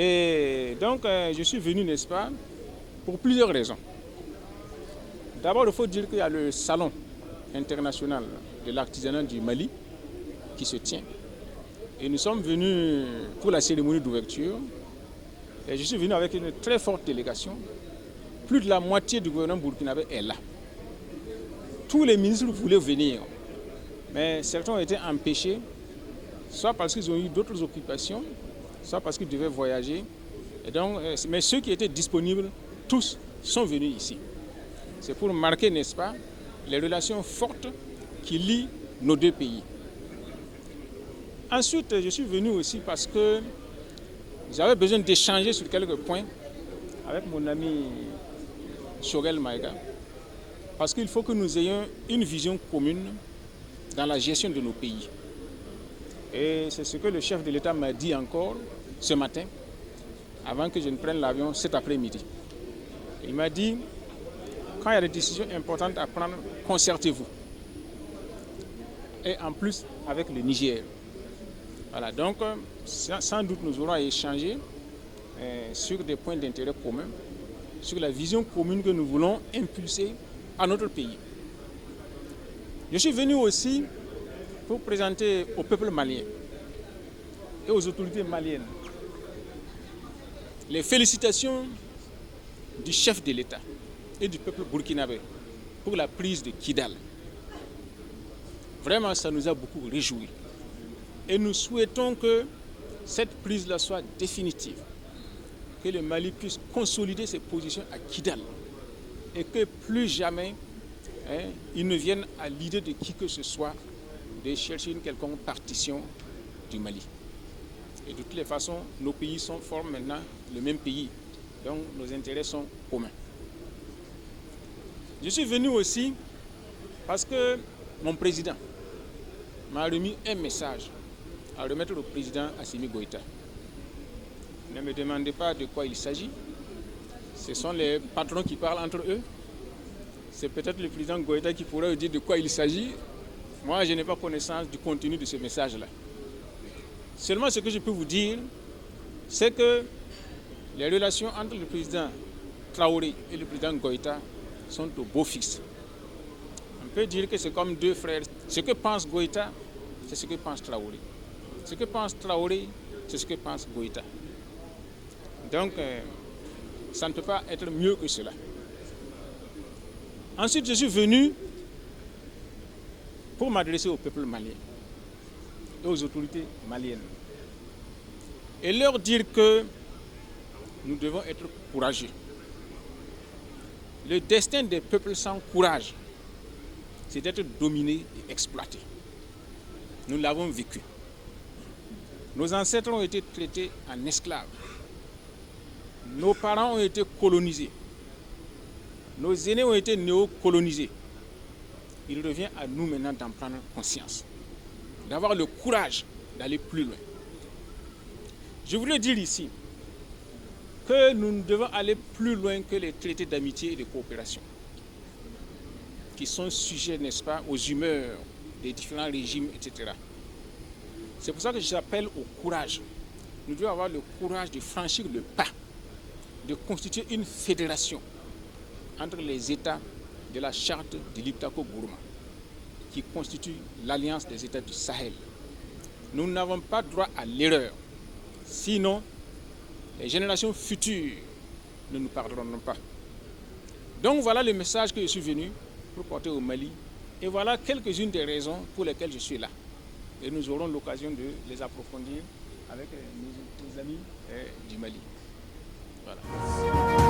Et donc, je suis venu, n'est-ce pas, pour plusieurs raisons. D'abord, il faut dire qu'il y a le salon international de l'artisanat du Mali qui se tient. Et nous sommes venus pour la cérémonie d'ouverture. Et je suis venu avec une très forte délégation. Plus de la moitié du gouvernement burkinabé est là. Tous les ministres voulaient venir, mais certains ont été empêchés, soit parce qu'ils ont eu d'autres occupations, soit parce qu'ils devaient voyager. Et donc, mais ceux qui étaient disponibles, tous sont venus ici. C'est pour marquer, n'est-ce pas, les relations fortes qui lient nos deux pays. Ensuite, je suis venu aussi parce que j'avais besoin d'échanger sur quelques points avec mon ami Choguel Maïga, parce qu'il faut que nous ayons une vision commune dans la gestion de nos pays. Et c'est ce que le chef de l'État m'a dit encore ce matin, avant que je ne prenne l'avion cet après-midi. Il m'a dit, quand il y a des décisions importantes à prendre, concertez-vous. Et en plus, avec le Niger. Voilà, donc sans doute nous aurons à échanger sur des points d'intérêt communs, sur la vision commune que nous voulons impulser à notre pays. Je suis venu aussi pour présenter au peuple malien et aux autorités maliennes les félicitations du chef de l'État et du peuple burkinabé pour la prise de Kidal. Vraiment, ça nous a beaucoup réjouis. Et nous souhaitons que cette prise-là soit définitive, que le Mali puisse consolider ses positions à Kidal et que plus jamais il ne vienne à l'idée de qui que ce soit de chercher une quelconque partition du Mali. Et de toutes les façons, nos pays forment maintenant le même pays, donc nos intérêts sont communs. Je suis venu aussi parce que mon président m'a remis un message à remettre au président Assimi Goïta. Ne me demandez pas de quoi il s'agit. Ce sont les patrons qui parlent entre eux. C'est peut-être le président Goïta qui pourrait dire de quoi il s'agit. Moi, je n'ai pas connaissance du contenu de ce message-là. Seulement, ce que je peux vous dire, c'est que les relations entre le président Traoré et le président Goïta sont au beau fixe. On peut dire que c'est comme deux frères. Ce que pense Goïta, c'est ce que pense Traoré. Ce que pense Traoré, c'est ce que pense Goïta. Donc, ça ne peut pas être mieux que cela. Ensuite, je suis venu pour m'adresser au peuple malien et aux autorités maliennes et leur dire que nous devons être courageux. Le destin des peuples sans courage, c'est d'être dominé et exploité. Nous l'avons vécu. Nos ancêtres ont été traités en esclaves. Nos parents ont été colonisés. Nos aînés ont été néocolonisés. Il revient à nous maintenant d'en prendre conscience, d'avoir le courage d'aller plus loin. Je voulais dire ici que nous devons aller plus loin que les traités d'amitié et de coopération, qui sont sujets, n'est-ce pas, aux humeurs des différents régimes, etc. C'est pour ça que j'appelle au courage. Nous devons avoir le courage de franchir le pas, de constituer une fédération entre les États de la charte de l'Iptako-Gourma, qui constitue l'alliance des États du Sahel. Nous n'avons pas droit à l'erreur, sinon les générations futures ne nous pardonneront pas. Donc voilà le message que je suis venu pour porter au Mali, et voilà quelques-unes des raisons pour lesquelles je suis là. Et nous aurons l'occasion de les approfondir avec nos amis du Mali. Voilà.